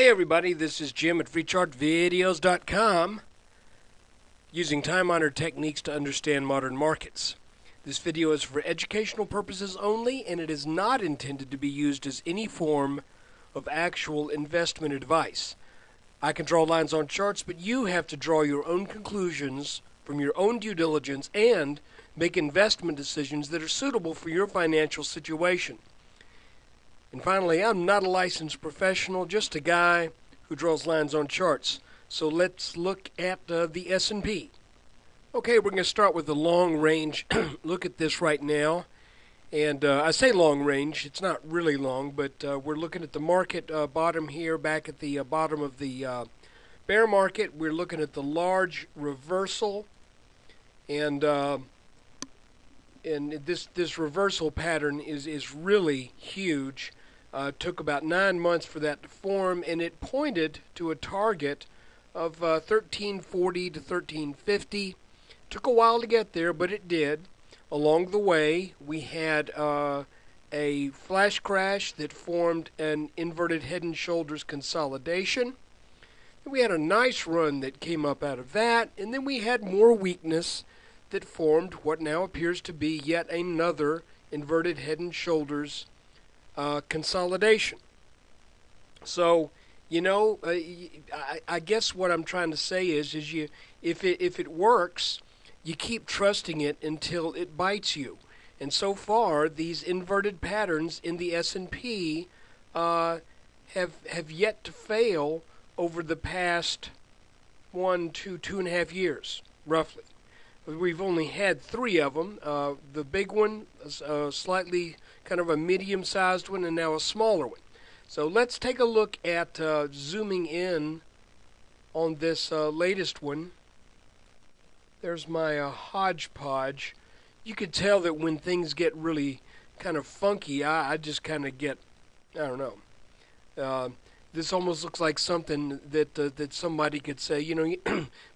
Hey everybody, this is Jim at freechartvideos.com, using time-honored techniques to understand modern markets. This video is for educational purposes only, and it is not intended to be used as any form of actual investment advice. I can draw lines on charts, but you have to draw your own conclusions from your own due diligence and make investment decisions that are suitable for your financial situation. And finally, I'm not a licensed professional, just a guy who draws lines on charts. So let's look at the S&P. Okay, we're going to start with the long range look at this right now. And I say long range, it's not really long, but we're looking at the market bottom here, back at the bottom of the bear market. We're looking at the large reversal, and this reversal pattern is really huge. Took about 9 months for that to form, and it pointed to a target of 1340 to 1350. Took a while to get there, but it did. Along the way, we had a flash crash that formed an inverted head and shoulders consolidation. We had a nice run that came up out of that, and then we had more weakness that formed what now appears to be yet another inverted head and shoulders consolidation. So, you know, I guess what I'm trying to say is if it works, you keep trusting it until it bites you. And so far, these inverted patterns in the S&P have yet to fail over the past 2.5 years, roughly. We've only had 3 of them. The big one, slightly kind of a medium-sized one, and now a smaller one. So let's take a look at zooming in on this latest one. There's my hodgepodge. You could tell that when things get really kind of funky, I just kind of get, I don't know. This almost looks like something that somebody could say, you know, you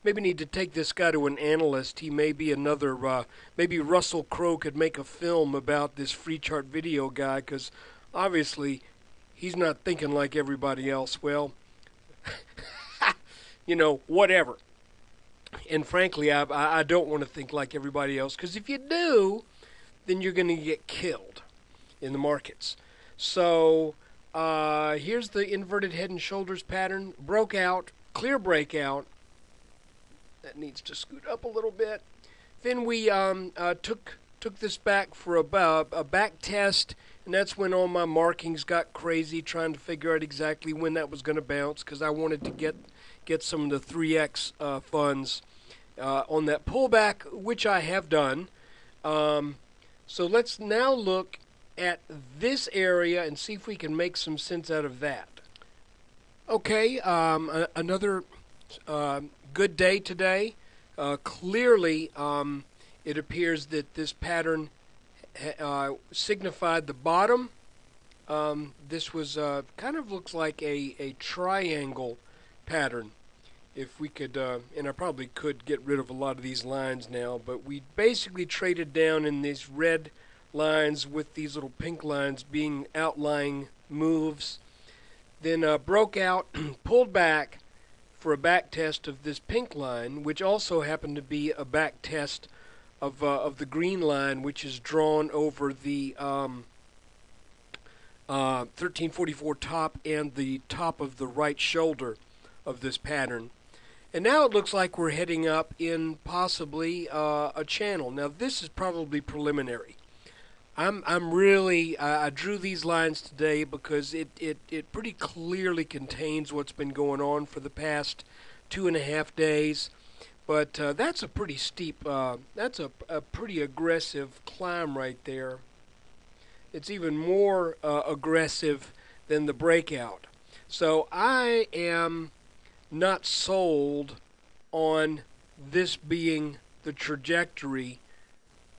maybe need to take this guy to an analyst. He may be another, maybe Russell Crowe could make a film about this free chart video guy, because obviously he's not thinking like everybody else. Well, you know, whatever. And frankly, I don't want to think like everybody else, because if you do, then you're going to get killed in the markets. So here's the inverted head and shoulders pattern. Broke out, clear breakout. That needs to scoot up a little bit. Then we took this back for a back test, and that's when all my markings got crazy, trying to figure out exactly when that was going to bounce, because I wanted to get some of the 3X funds on that pullback, which I have done. So let's now look at this area and see if we can make some sense out of that. Okay, another good day today. Clearly, it appears that this pattern signified the bottom. This was kind of looks like a triangle pattern. If we could, and I probably could get rid of a lot of these lines now, but we basically traded down in these red lines with these little pink lines being outlying moves. Then broke out, pulled back for a back test of this pink line, which also happened to be a back test of the green line, which is drawn over the 1344 top and the top of the right shoulder of this pattern. And now it looks like we're heading up in possibly a channel. Now this is probably preliminary. I'm really, I drew these lines today because it pretty clearly contains what's been going on for the past 2.5 days. But that's a pretty steep, that's a pretty aggressive climb right there. It's even more aggressive than the breakout. So I am not sold on this being the trajectory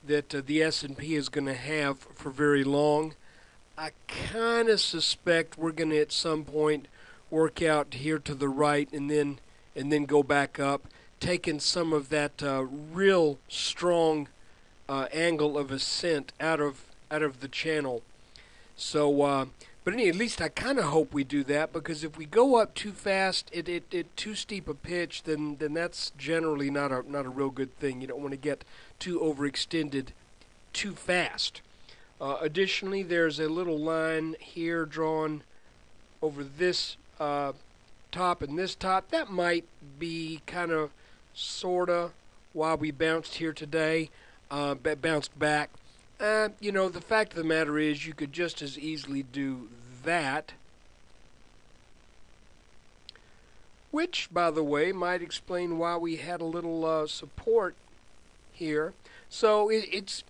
that the S&P is going to have for very long. I kind of suspect we're going to at some point work out here to the right and then go back up, taking some of that real strong angle of ascent out of the channel. So But at least I kind of hope we do that, because if we go up too fast, it too steep a pitch, then that's generally not a real good thing. You don't want to get too overextended too fast. Additionally, there's a little line here drawn over this top and this top. That might be kind of, sort of, why we bounced here today, bounced back. The fact of the matter is you could just as easily do that, which, by the way, might explain why we had a little support here. So it's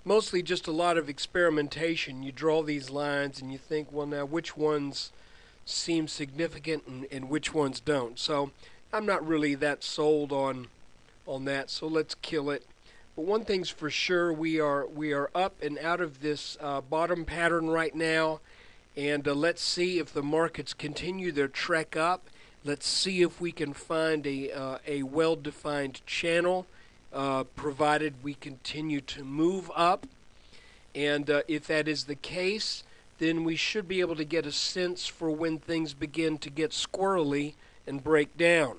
mostly just a lot of experimentation. You draw these lines and you think, well, now which ones seem significant and which ones don't. So I'm not really that sold on that, so let's kill it. But one thing's for sure, we are up and out of this bottom pattern right now, and let's see if the markets continue their trek up. Let's see if we can find a well-defined channel, provided we continue to move up. And if that is the case, then we should be able to get a sense for when things begin to get squirrely and break down.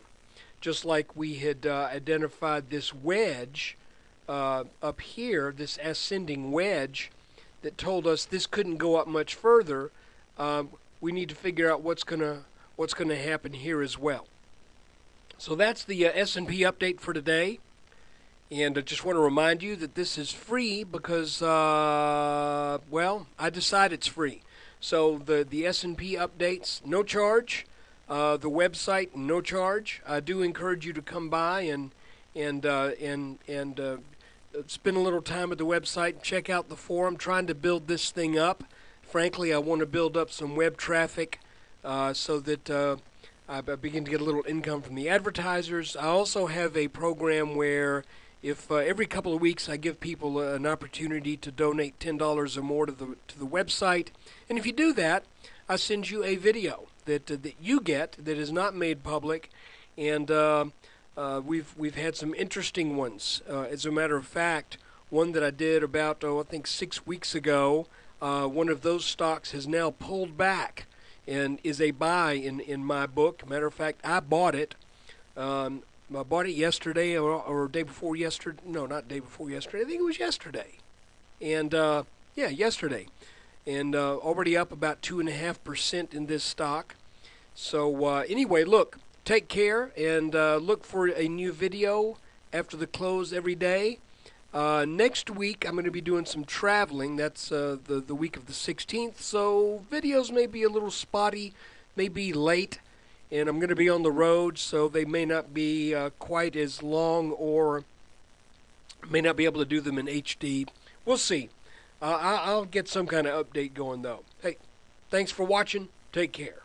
Just like we had identified this wedge up here, this ascending wedge that told us this couldn't go up much further. We need to figure out what's gonna happen here as well. So that's the S&P update for today. And I just want to remind you that this is free because, well, I decide it's free. So the S&P updates, no charge. The website, no charge. I do encourage you to come by and spend a little time at the website, check out the forum. Trying to build this thing up. Frankly, I want to build up some web traffic so that I begin to get a little income from the advertisers. I also have a program where if every couple of weeks I give people an opportunity to donate $10 or more to the website, and if you do that, I send you a video that you get that is not made public, and we've had some interesting ones. As a matter of fact, one that I did about I think 6 weeks ago, one of those stocks has now pulled back and is a buy in my book. Matter of fact, I bought it. I bought it yesterday or day before yesterday. No, not day before yesterday. I think it was yesterday. And yeah, yesterday. And already up about 2.5% in this stock. So anyway, look, take care and look for a new video after the close every day. Next week I'm going to be doing some traveling. That's the week of the 16th. So videos may be a little spotty, may be late, and I'm going to be on the road, so they may not be quite as long, or may not be able to do them in HD. We'll see. I'll get some kind of update going, though. Hey, thanks for watching. Take care.